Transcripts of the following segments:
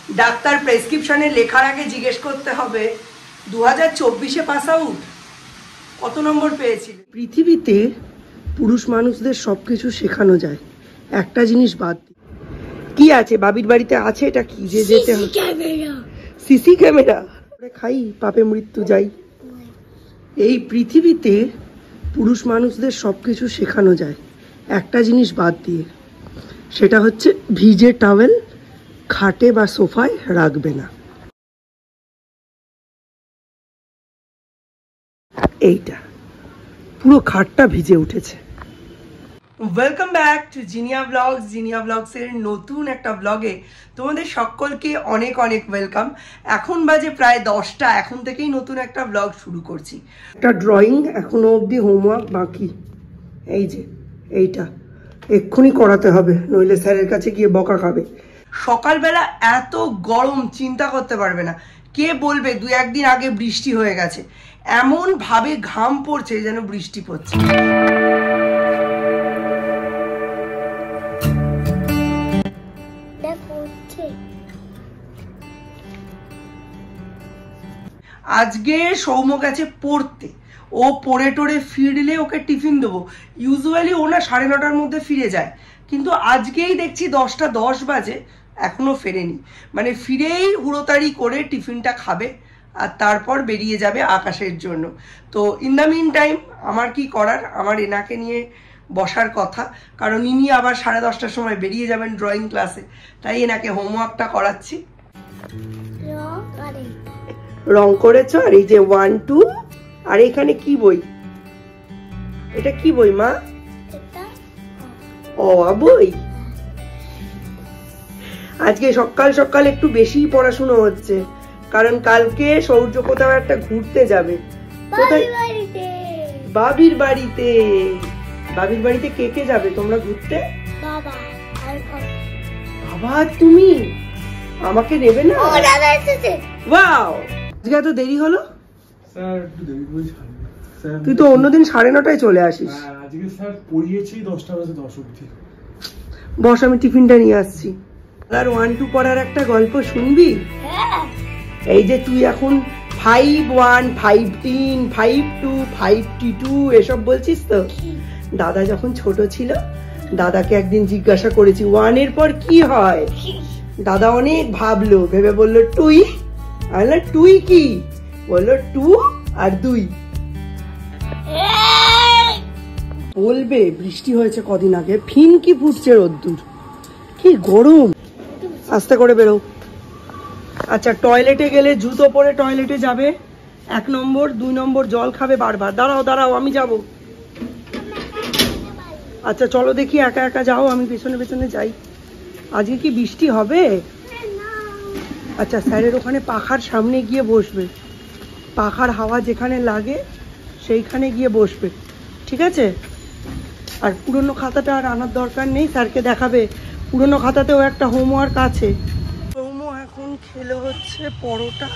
Doctor প্রেসক্রিপশনে লেখার আগে জিজ্ঞেস করতে হবে 2024-এ পাস আউট কত নম্বর পেয়েছিল। পৃথিবীতে পুরুষ মানুষদের সবকিছু শেখানো যায়, একটা জিনিস বাদ। কি আছে বাবির বাড়িতে আছে? এটা কি যে যেতে হবে? CC camera. খাই পাপে মৃত্যু যাই। এই পৃথিবীতে পুরুষ মানুষদের সবকিছু শেখানো যায়, একটা জিনিস বাদ দিয়ে, সেটা হচ্ছে ভিজে টাওয়েল খাটে বা সোফায় রাখবে না। এইটা পুরো খাটটা ভিজে উঠেছে। Welcome back to Jinia blogs. জিনিয়া ব্লগসের নতুন একটা ব্লগে তোমাদের সকলকে অনেক অনেক ওয়েলকাম। এখন বাজে প্রায় 10টা, এখন থেকেই নতুন একটা ব্লগ শুরু করছি। একটা ড্রয়িং এখনো অবধি হোমওয়ার্ক বাকি, এই যে এইটা এক্ষুনি করাতে হবে, নইলে স্যারের কাছে গিয়ে বকা খাবে। সকালবেলা এত গরম চিন্তা করতে পারবে না। কে বলবে 2-1 দিন আগে বৃষ্টি হয়ে গেছে, এমন ভাবে ঘাম পড়ছে যেন বৃষ্টি পড়ছে। আজকে সৌম্য গেছে পড়তে, ও পড়ে টোড়ে ফিরলে ওকে টিফিন দেবো। ইউজুয়ালি ও না 9:30টার মধ্যে ফিরে যায়, কিন্তু আজকেই দেখছি 10টা 10 বাজে এখনো ফেরেনি। মানে ফিরেই হুড়োতাড়ি করে টিফিনটা খাবে আর তারপর বেরিয়ে যাবে আকাশের জন্য। তো ইন দ্য মিন টাইম আমার কি করার, আমার এনাকে নিয়ে বসার কথা, কারণ ইনি আবার 10:30টার সময় বেরিয়ে যাবেন ড্রয়িং ক্লাসে, তাই এনাকে হোমওয়ার্কটা করাচ্ছি। রং করেছো? আর এই যে 1 2, আর এখানে কি বই? এটা কি বই মা? ও বই। আজকে সকাল সকাল একটু বেশি পড়াশোনা হচ্ছে, কারণ কালকে সৌর্য কোথাও একটা ঘুরতে যাবে। কোথায়? বাবির বাড়িতে। বাবির বাড়িতে কে কে যাবে তোমরা ঘুরতে? বাবা তুমি আমাকে নেবে না? ওয়াও, আজকে এত দেরি হলো? স্যার একটু দেরি হয়েছে। তুই তো অন্যদিন 9:30টায় চলে আসিস। আজকে স্যার পড়িয়েছি 10টা বাজে 10 অবধি। বস, আমি টিফিনটা নিয়ে আসছি। আর 1 2 পড়ার একটা গল্প শুনবি? এই যে তুই এখন 5-1 5-3 5-2 5-2 এসব বলছিস তো। দাদা যখন ছোট ছিল, দাদাকে একদিন জিজ্ঞাসা করেছি 1 এর পর কি হয়। দাদা অনেক ভাবলো, ভেবে বললো টুই। আমি টুই কি? বললো 2 আর 2। বলবে বৃষ্টি হয়েছে কদিন আগে, ফিনকি ফুটছে রোদ্দুর, কি গরম। আস্তে করে বেরো। আচ্ছা, টয়লেটে গেলে জুতো পরে টয়লেটে যাবে, 1 নম্বর। 2 নম্বর জল খাবে বারবার। দাঁড়াও দাঁড়াও, আমি যাব। আচ্ছা চলো দেখি, একা একা যাও, আমি পেছনে পেছনে যাই। আজকে কি বৃষ্টি হবে? আচ্ছা, স্যারের ওখানে পাখার সামনে গিয়ে বসবে, পাখার হাওয়া যেখানে লাগে সেইখানে গিয়ে বসবে, ঠিক আছে? আর পুরনো খাতাটা আর আনার দরকার নেই, স্যারকে দেখাবে। পুরনো খাতাতেও একটা হোমওয়ার্ক আছে। সৌম্য এখন খেলো হচ্ছে পরোটা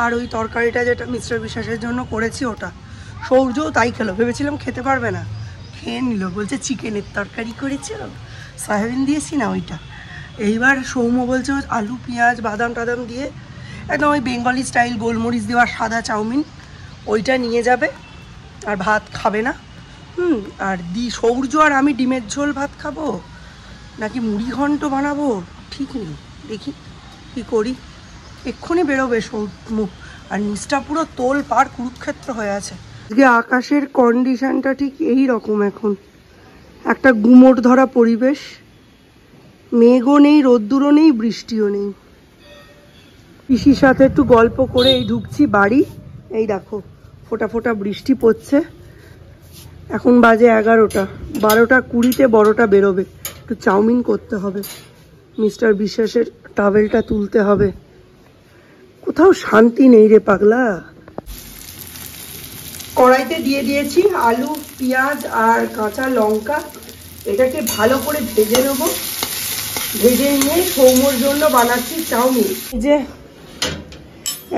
আর ওই তরকারিটা যেটা মিস্টার বিশ্বাসের জন্য করেছি ওটা। সৌর্যও তাই খেলো, ভেবেছিলাম খেতে পারবে না, খেয়ে নিল। বলছে চিকেনের তরকারি করেছে, সয়াবিন দিয়েছি না ওইটা। এইবার সৌম্য বলছে আলু পেঁয়াজ বাদাম টাদাম দিয়ে একদম ওই বেঙ্গলি স্টাইল গোলমরিচ দেওয়া সাদা চাউমিন, ওইটা নিয়ে যাবে। আর ভাত খাবে না। আর সৌর্য আর আমি ডিমের ঝোল ভাত খাবো, নাকি মুড়ি ঘন্ট বানাবো ঠিক নেই, দেখি কি করি। এক্ষুনি বেরোবে সৌম্য, আর নিচটা পুরো তোল পার কুরুক্ষেত্র হয়ে আছে। আজকে আকাশের কন্ডিশনটা ঠিক এই রকম, এখন একটা গুমোট ধরা পরিবেশ, মেঘও নেই, রোদ্দুরও নেই, বৃষ্টিও নেই। পিসির সাথে একটু গল্প করে এই ঢুকছি বাড়ি। এই দেখো ফোঁটা ফোঁটা বৃষ্টি পড়ছে। এখন বাজে 11টা, 12টা 20-তে বড়টা বেরোবে। একটু চাউমিন করতে হবে, মিস্টার বিশ্বাসের টাওয়েলটা তুলতে হবে। কোথাও শান্তি নেই রে পাগলা। কড়াইতে দিয়ে দিয়েছি আলু পেঁয়াজ আর কাঁচা লঙ্কা, এটাকে ভালো করে ভেজে নেবো। ভেজে নিয়ে সৌম্যর জন্য বানাচ্ছি চাউমিন। যে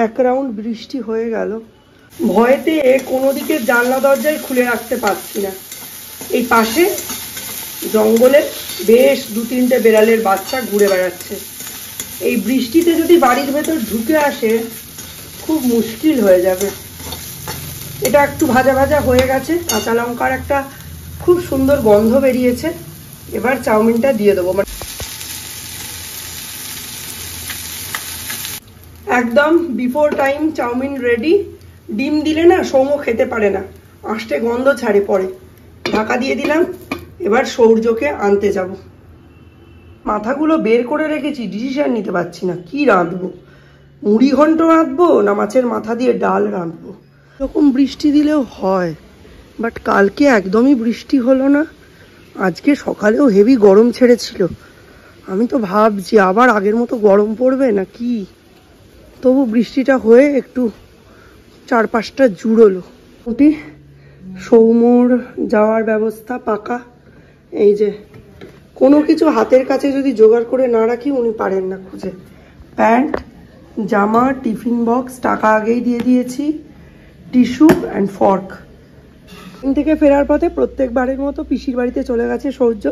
1 রাউন্ড বৃষ্টি হয়ে গেল, ভয়েতে কোনো দিকে জানলা দরজায় খুলে রাখতে পারছি না। এই পাশে জঙ্গলে বেশ 2-3টে বেড়ালের বাচ্চা ঘুরে বেড়াচ্ছে, এই বৃষ্টিতে যদি বাড়ির ভেতর ঢুকে আসে খুব মুশকিল হয়ে যাবে। এটা একটু ভাজা ভাজা হয়ে গেছে, কাঁচা লঙ্কার একটা খুব সুন্দর গন্ধ বেরিয়েছে। এবার চাউমিনটা দিয়ে দেবো। একদম বিফোর টাইম চাউমিন রেডি। ডিম দিলে না সৌম্য খেতে পারে না, আষ্টে গন্ধ ছাড়ে পড়ে। ঢাকা দিয়ে দিলাম। এবার সৌর্যকে আনতে যাব। মাথাগুলো বের করে রেখেছি, ডিসিশন নিতে পারছি না কি রাঁধবো। মুড়ি ঘন্ট রাঁধবো না মাছের মাথা দিয়ে ডাল রাঁধবো। এরকম বৃষ্টি দিলেও হয়, বাট কালকে একদমই বৃষ্টি হলো না। আজকে সকালেও হেভি গরম ছেড়েছিল। আমি তো ভাবছি আবার আগের মতো গরম পড়বে না কি। তবু বৃষ্টিটা হয়ে একটু চারপাশটা জুড়লো। মোটামুটি সৌম্যর যাওয়ার ব্যবস্থা পাকা। এই যে কোনো কিছু হাতের কাছে যদি জোগাড় করে না রাখি উনি পারেন না খুঁজে। প্যান্ট, জামা, টিফিন বক্স, টাকা আগেই দিয়ে দিয়েছি, টিস্যু অ্যান্ড ফর্ক। থেকে ফেরার পথে প্রত্যেকবারের মতো পিসির বাড়িতে চলে গেছে সৌর্য।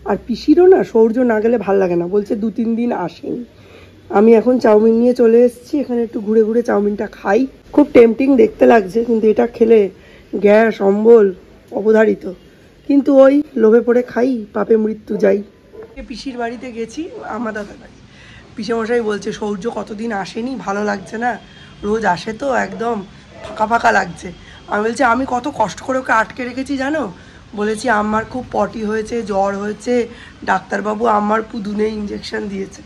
আর পিসিরও না সৌর্য না গেলে ভাল লাগে না, বলছে 2-3 দিন আসেনি। আমি এখন চাউমিন নিয়ে চলে এসেছি, এখানে একটু ঘুরে ঘুরে চাউমিনটা খাই। খুব টেম্পটিং দেখতে লাগছে, কিন্তু এটা খেলে গ্যাস অম্বল অবধারিত। কিন্তু ওই লোভে পড়ে খাই, পাপে মৃত্যু যাই। পিসির বাড়িতে গেছি, আমার দাদার বাড়ি। পিসেমশাই বলছে সৌর্য কতদিন আসেনি, ভালো লাগছে না, রোজ আসে তো একদম ফাঁকা ফাঁকা লাগছে। আমি বলছি আমি কত কষ্ট করে ওকে আটকে রেখেছি জানো। বলেছি আমার খুব পটি হয়েছে, জ্বর হয়েছে, ডাক্তারবাবু আমার পুদুনে ইঞ্জেকশন দিয়েছে,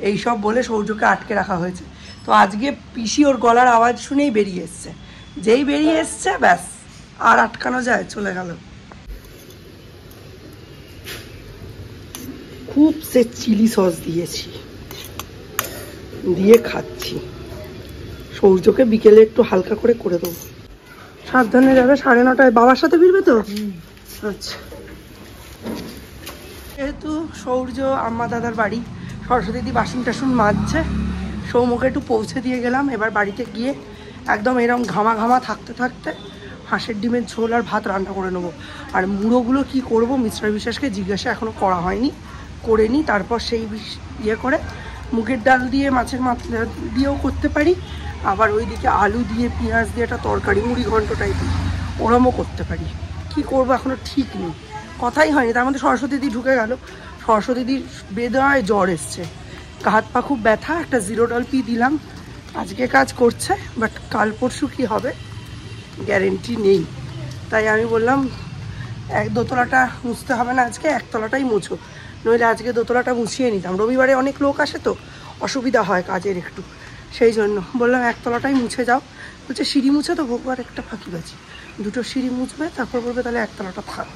এইসব বলে সৌর্যকে আটকে রাখা হয়েছে। তো আজকে পিসি ওর গলার আওয়াজ শুনেই বেরিয়ে এসছে। যেই বেরিয়ে এসছে ব্যাস, আর আটকানো যায়, চলে গেল। খুব সে চিলি সস দিয়েছি, দিয়ে খাচ্ছি। সৌর্যকে বিকেলে একটু হালকা করে করে দেবো। সাবধানে যাবে, 9:30। বাবার সাথে ফিরবে তো? আচ্ছা। যেহেতু সৌর্য আম্মা দাদার বাড়ি, সরস্বতী দি বাসন টাসন মাজছে, সৌম্যকে একটু পৌঁছে দিয়ে গেলাম। এবার বাড়িতে গিয়ে একদম এরকম ঘামা ঘামা থাকতে থাকতে হাঁসের ডিমের ঝোল আর ভাত রান্না করে নেবো। আর মুড়োগুলো কি করব মিস্টার বিশ্বাসকে জিজ্ঞাসা এখনও করা হয়নি, করে নিই। তারপর সেই ইয়ে করে মুগের ডাল দিয়ে মাছের মাথা দিয়েও করতে পারি, আবার ওইদিকে আলু দিয়ে পেঁয়াজ দিয়ে একটা তরকারি মুড়ি ঘন্ট টাইপের ওরমও করতে পারি। কি করবো এখনও ঠিক নেই, কথাই হয়নি। তার মধ্যে সরস্বতী দি ঢুকে গেল। সরস্বতী দির বেদনায় জ্বর এসছে, হাত পা খুব ব্যথা। একটা জিরোডল-পি দিলাম, আজকে কাজ করছে, বাট কাল পরশু কী হবে গ্যারেন্টি নেই। তাই আমি বললাম দোতলাটা মুছতে হবে না আজকে, একতলাটাই মুছো, নইলে আজকে দোতলাটা মুছিয়ে নিতাম। রবিবারে অনেক লোক আসে তো অসুবিধা হয় কাজের একটু, সেই জন্য বললাম একতলাটাই মুছে যাও। বলছে সিঁড়ি মুছে তো ভোগবার একটা ফাঁকিবাজি, 2টো সিঁড়ি মুছবে, তারপর বলবে তাহলে একতলাটা থাক।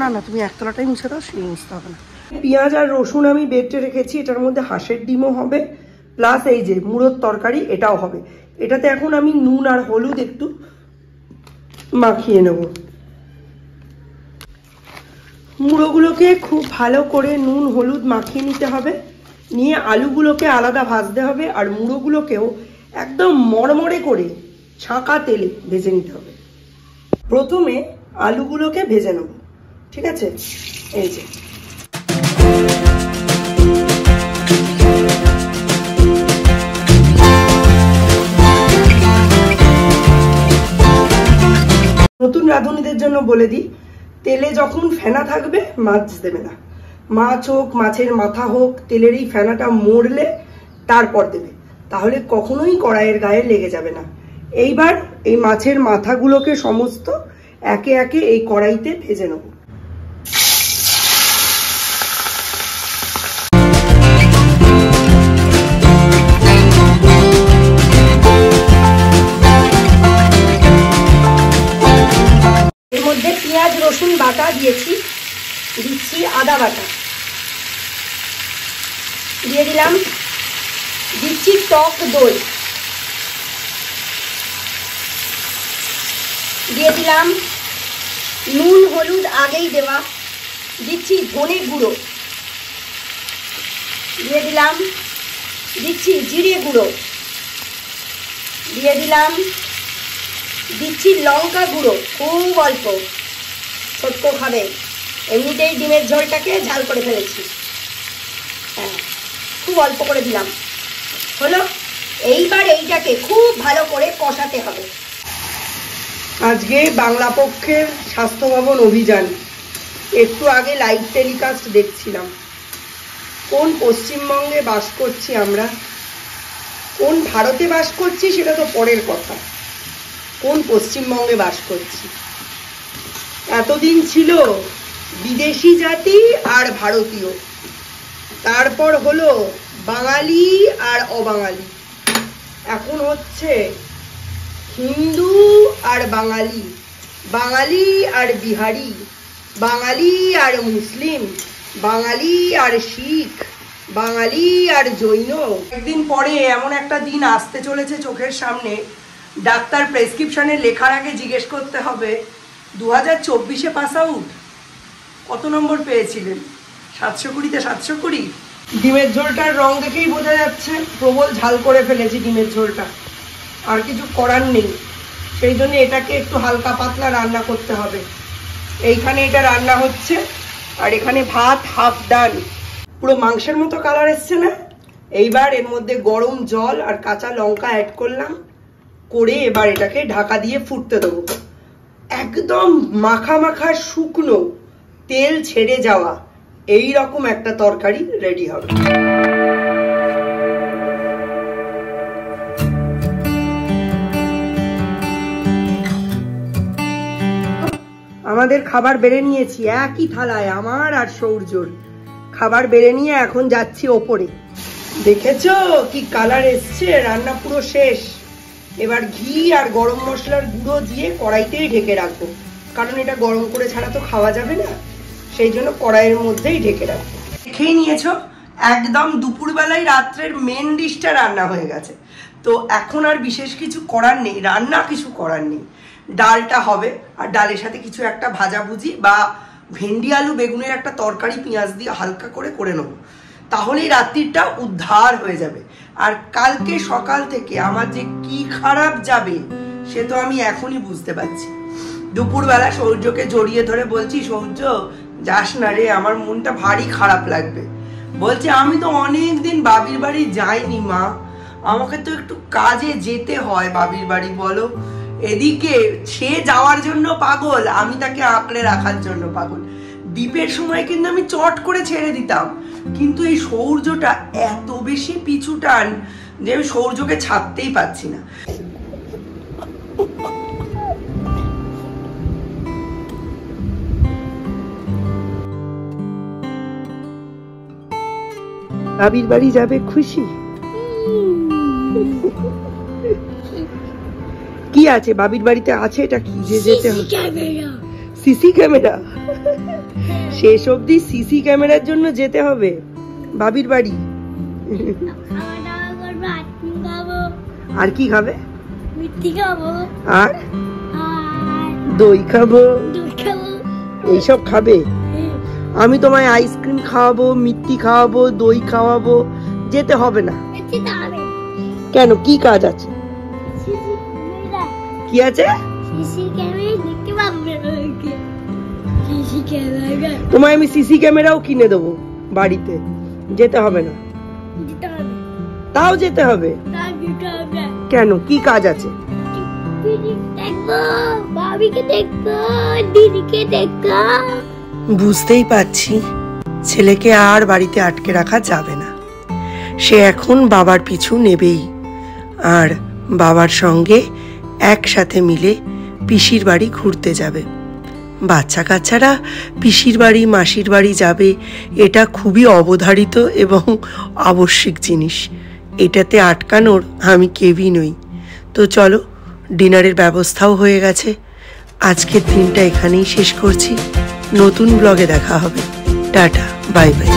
না না, তুমি একতলাটাই মুছে দাও, সিঁড়ি মুছতে হবে না। পেঁয়াজ আর রসুন আমি বেটে রেখেছি, এটার মধ্যে হাঁসের ডিমও হবে, প্লাস এই যে মুড়োর তরকারি এটাও হবে। এটাতে এখন আমি নুন আর হলুদ একটু মাখিয়ে নেব। মুড়োগুলোকে খুব ভালো করে নুন হলুদ মাখিয়ে নিতে হবে, নিয়ে আলুগুলোকে আলাদা ভাজতে হবে, আর মুড়োগুলোকেও একদম মড়মড়ে করে ছাঁকা তেলে ভেজে নিতে হবে। প্রথমে আলুগুলোকে ভেজে নেব, ঠিক আছে? এই যে নতুন রাঁধুনিদের জন্য বলে দিই, তেলে যখন ফেনা থাকবে মাছ দেবে না। মাছ হোক, মাছের মাথা হোক, তেলের এই ফেনাটা মরলে তারপর দেবে, তাহলে কখনোই কড়াইয়ের গায়ে লেগে যাবে না। এইবার এই মাছের মাথাগুলোকে সমস্ত একে একে এই কড়াইতে ভেজে নেব। এর মধ্যে পেঁয়াজ রসুন বাটা দিয়েছি, দিচ্ছি আদা বাটা, দিয়ে দিলাম, দিচ্ছি টক দই, দিয়ে দিলাম নুন হলুদ আগেই দেওয়া, দিচ্ছি ধনে গুঁড়ো, দিয়ে দিলাম, দিচ্ছি জিরে গুঁড়ো, দিয়ে দিলাম, দিচ্ছি লঙ্কা গুঁড়ো খুব অল্প, ছোট্ট খাবে, এমনিতেই ডিমের ঝোলটাকে ঝাল করে ফেলেছি। হ্যাঁ, খুব অল্প করে দিলাম। হলো, এইবার এইটাকে খুব ভালো করে কষাতে হবে। আজকে বাংলা পক্ষের স্বাস্থ্য ভবন অভিযান, একটু আগে লাইভ টেলিকাস্ট দেখছিলাম। কোন পশ্চিমবঙ্গে বাস করছি আমরা, কোন ভারতে বাস করছি সেটা তো পরের কথা, কোন পশ্চিমবঙ্গে বাস করছি। এতদিন ছিল বিদেশি জাতি আর ভারতীয়, তারপর হলো বাঙালি আর অবাঙালি, এখন হচ্ছে হিন্দু আর বাঙালি, বাঙালি আর বিহারি, বাঙালি আর মুসলিম, বাঙালি আর শিখ, বাঙালি আর জৈন। একদিন পরে এমন একটা দিন আসতে চলেছে চোখের সামনে, ডাক্তার প্রেসক্রিপশনে লেখার আগে জিজ্ঞেস করতে হবে 2024-এ পাস আউট, কত নম্বর পেয়েছিলেন? 720-তে 720। ডিমের ঝোলটার রং দেখেই বোঝা যাচ্ছে প্রবল ঝাল করে ফেলেছি ডিমের ঝোলটা, আর কিছু করার নেই। সেই জন্য এটাকে একটু হালকা পাতলা রান্না করতে হবে। এইখানে এটা রান্না হচ্ছে, আর এখানে ভাত হাফ ডাল, পুরো মাংসের মতো কালার এসছে না? এইবার এর মধ্যে গরম জল আর কাঁচা লঙ্কা অ্যাড করলাম, করে এবার এটাকে ঢাকা দিয়ে ফুটতে দেবো। একদম মাখা মাখা শুকনো তেল ছেড়ে যাওয়া এই রকম একটা তরকারি রেডি হবে। আমাদের খাবার বেড়ে নিয়েছি একই থালায়, আমার আর সৌর্যর খাবার বেড়ে নিয়ে এখন যাচ্ছি ওপরে। দেখেছো কি কালার এসছে? রান্না পুরো শেষ। এবার ঘি আর গরম মশলার গুঁড়ো দিয়ে কড়াইতেই ঢেকে রাখবো, কারণ এটা গরম করে ছাড়া তো খাওয়া যাবে না, সেই জন্য কড়াইয়ের মধ্যেই ঢেকে রাখবো। দেখেই নিয়েছো একদম দুপুরবেলায় রাত্রের মেন ডিশটা রান্না হয়ে গেছে। তো এখন আর বিশেষ কিছু করার নেই, রান্না কিছু করার নেই। ডালটা হবে, আর ডালের সাথে কিছু একটা ভাজাভুজি বা ভেন্ডি আলু বেগুনের একটা তরকারি পেঁয়াজ দিয়ে হালকা করে নেবো, তাহলেই রাত্রিটা উদ্ধার হয়ে যাবে। আর কালকে সকাল থেকে আমার যে কি খারাপ যাবে সে তো আমি এখনই বুঝতে পারছি। দুপুরবেলা সৌর্যকে জড়িয়ে ধরে বলছি, সৌর্য যাস না রে, আমার মনটা ভারী খারাপ লাগবে। বলছে আমি তো অনেক দিন বাবির বাড়ি যাইনি মা, আমাকে তো একটু কাজে যেতে হয় বাবির বাড়ি। বলো, এদিকে সে যাওয়ার জন্য পাগল, আমি তাকে আঁকড়ে রাখার জন্য পাগল। দ্বীপের সময় কিন্তু আমি চট করে ছেড়ে দিতাম, কিন্তু এই সৌর্যটা এত বেশি পিছু টান যে আমি সৌর্যকে ছাড়তেই পারছি না। বাবির বাড়ি যাবে খুশি? কি আছে বাবির বাড়িতে? আছে এটা কি যে যেতে হবে? CC camera. শেষ অবধি সিসি ক্যামেরার জন্য যেতে হবে বাবির বাড়ি। আর কি খাবে? মিষ্টি খাবো, আর দই খাবো, এইসব খাবে। আমি তোমায় আইসক্রিম খাওয়াবো, মিষ্টি খাওয়াবো, দই খাওয়াবো, যেতে হবে না। কেন, কি কাজ আছে? কি আছে? তোমায় আমি সিসি ক্যামেরাও কিনে দেবো বাড়িতে, যেতে হবে না। তাও যেতে হবে? কেন, কি কাজ আছে? বুঝতেই পারছি ছেলেকে আর বাড়িতে আটকে রাখা যাবে না। সে এখন বাবার পিছু নেবেই, আর বাবার সঙ্গে একসাথে মিলে পিসির বাড়ি ঘুরতে যাবে। বাচ্চা কাচ্চারা পিসির বাড়ি মাসির বাড়ি যাবে, এটা খুবই অবধারিত এবং আবশ্যিক জিনিস। এটাতে আটকানোর আমি কেউই নই। তো চলো, ডিনারের ব্যবস্থাও হয়ে গেছে। আজকের দিনটা এখানেই শেষ করছি। নতুন ব্লগে দেখা হবে। Tata, bye bye.